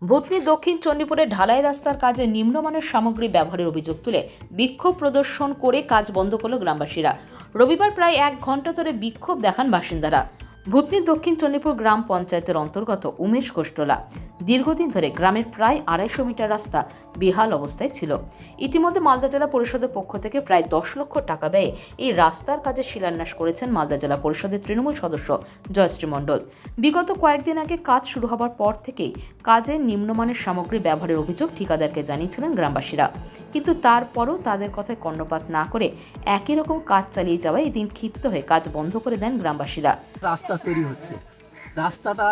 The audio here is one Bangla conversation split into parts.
ভূতনি দক্ষিণ চণ্ডীপুরে ঢালাই রাস্তার কাজে নিম্নমানের সামগ্রী ব্যবহারের অভিযোগ তুলে বিক্ষোভ প্রদর্শন করে কাজ বন্ধ করল গ্রামবাসীরা। রবিবার প্রায় 1 ঘন্টা ধরে বিক্ষোভ দেখান বাসিন্দারা। ভূতনি দক্ষিণ চণ্ডীপুর গ্রাম পঞ্চায়েতের অন্তর্গত উমেশ কোষ্টলা দীর্ঘদিন ধরে গ্রামের প্রায় 250 মিটার রাস্তা বেহাল অবস্থায় ছিল। ইতিমধ্যে মালদা জেলা পরিষদের পক্ষ থেকে প্রায় 10 লক্ষ টাকা ব্যয়ে এই রাস্তার কাজে শিলান্যাস করেছেন মালদা জেলা পরিষদের তৃণমূল সদস্য জয়শ্রী মণ্ডল। বিগত কয়েকদিন আগে কাজ শুরু হবার পর থেকেই কাজে নিম্নমানের সামগ্রী ব্যবহারের অভিযোগ ঠিকাদারকে জানিয়েছিলেন গ্রামবাসীরা, কিন্তু তারপরও তাদের কথায় কর্ণপাত না করে একই রকম কাজ চালিয়ে যাওয়ায় এদিন ক্ষিপ্ত হয়ে কাজ বন্ধ করে দেন গ্রামবাসীরা। রাস্তা তৈরি হচ্ছে, রাস্তাটা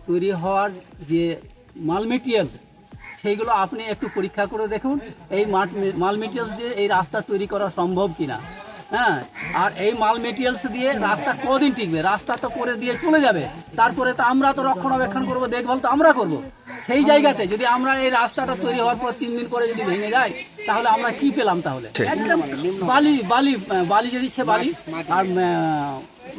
তৈরি হওয়ার যে মাল মেটেরিয়ালস সেইগুলো আপনি একটু পরীক্ষা করে দেখুন, এই মাল মেটেরিয়ালস দিয়ে এই রাস্তা তৈরি করা সম্ভব কিনা। হ্যাঁ, আর এই মাল মেটেরিয়ালস দিয়ে রাস্তা কদিন টিকবে? রাস্তা তো করে দিয়ে চলে যাবে, তারপরে তো আমরা তো রক্ষণাবেক্ষণ করবো, দেখভাল তো আমরা করব। সেই জায়গাতে যদি আমরা এই রাস্তাটা তৈরি হওয়ার পর 3 দিন পরে যদি ভেঙে যায় তাহলে আমরা কি পেলাম? তাহলে একদম বালি বালি বালি যে দিচ্ছে বালি আর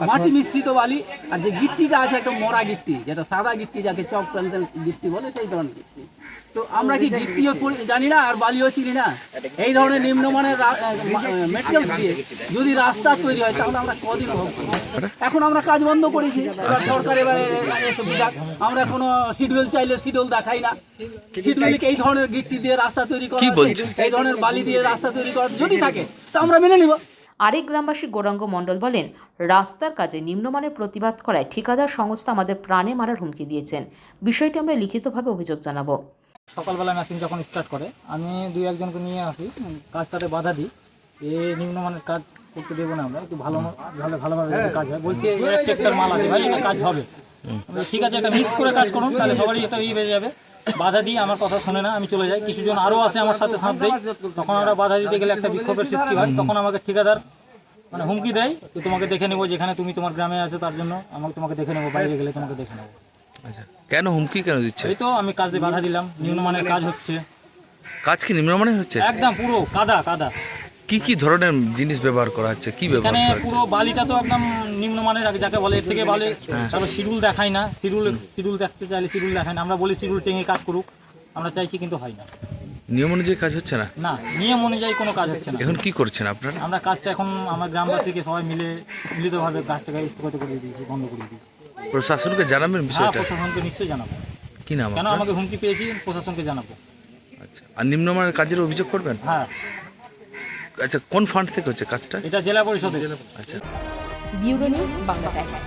মাটি মিশ্রিত বালি, আর যে গিট্টিটা আছে একদম মরা গিট্টি, যেটা সাদা গিট্টি যাকে চক প্যান্টেল গিট্টি বলে, সেই ধরনের গিট্টি। তো আমরা কি গিট্টিও জানি না আর বালিও চিনি না? এই ধরনের নিম্নমানের মেটেরিয়ালস দিয়ে যদি রাস্তা তৈরি হয় তাহলে আমরা কদিন ভোগ করব? এখন আমরা কাজ বন্ধ করেছি, এবার সরকার এবারে আমরা কোনো শিডিউল চাইলে শিডিউল দেখাই না। শিডিউলকে এই ধরনের গিট্টি দিয়ে রাস্তা তৈরি করা, এই ধরনের বালি দিয়ে রাস্তা তৈরি করা যদি থাকে তা আমরা মেনে নিব। আরেক গ্রামবাসী গৌরাঙ্গ মণ্ডল বলেন, রাস্তার কাজে নিম্নমানের প্রতিবাদ করায় ঠিকাদার সংস্থা আমাদের প্রাণে মারার হুমকি দিয়েছেন। বিষয়টি আমরা লিখিতভাবে অভিযোগ জানাবো। সকালবেলা মেশিন যখন স্টার্ট করে আমি 2-1 জনকে নিয়ে আসি, কাজটাতে বাধা দিই, নিম্নমানের কাজ করতে দেবো না, আমরা একটু ভালোভাবে কাজ হয়। বলছি ট্রেক্টর মাল আছে ভাই, এটা কাজ হবে, ঠিক আছে, এটা মিক্স করে কাজ করুন, তাহলে সবারই এটা বেড়ে যাবে। বাধা দিই, আমার কথা শোনে না, আমি চলে যাই। কিছুজন আরও আসে আমার সাথে সাথ দেয়, তখন আমরা বাধা দিতে গেলে একটা বিক্ষোভের সৃষ্টি হয়। তখন আমাকে ঠিকাদার হুমকি দেয়, তোমাকে দেখে নেবো, যেখানে তুমি তোমার গ্রামে আছে তার জন্য তোমাকে দেখে নেবো, বাইরে গেলে তোমাকে দেখে নেবো। আচ্ছা, কেন হুমকি কেন দিচ্ছে? এই তো আমি কাজে বাধা দিলাম, নিম্নমানের কাজ হচ্ছে। কাজ কি নিম্নমানের হচ্ছে? একদম পুরো কাদা। কি ধরনের জিনিস ব্যবহার করা হচ্ছে? কি ব্যবহার এখানে করা হচ্ছে? পুরো বালিটা তো একদম নিম্নমানের, যাকে বলে এর থেকে বলে। তারপর শিডিউল দেখায় না, শিডিউল দেখতে চাইলে শিডিউল দেখায় না। আমরা বলি শিডিউল টেঙে কাজ করুক, আমরা চাইছি, কিন্তু হয় না। নিয়ম অনুযায়ী কাজ হচ্ছে না? না, নিয়ম অনুযায়ী কোনো কাজ হচ্ছে না। এখন কি করছেন আপনারা? আমরা কাজটা এখন আমার গ্রামবাসীকে সবাই মিলিতভাবে কাজটাকে স্থগিত করে দিয়েছি, বন্ধ করে দিয়েছি। প্রশাসনকে জানাবেন হ্যাঁ, বিষয়টা? প্রশাসনকে নিশ্চয়ই জানাবো। কি নাম? কেন আমাকে হুমকি পেয়েছি, প্রশাসনকে জানাবো। আচ্ছা, আর নিম্নমানের কাজের অভিযোগ করবেন? হ্যাঁ। আচ্ছা, কোন ফান্ড থেকে হচ্ছে কাজটা? এটা জেলা পরিষদের। আচ্ছা। Bureau news, Bangla Times.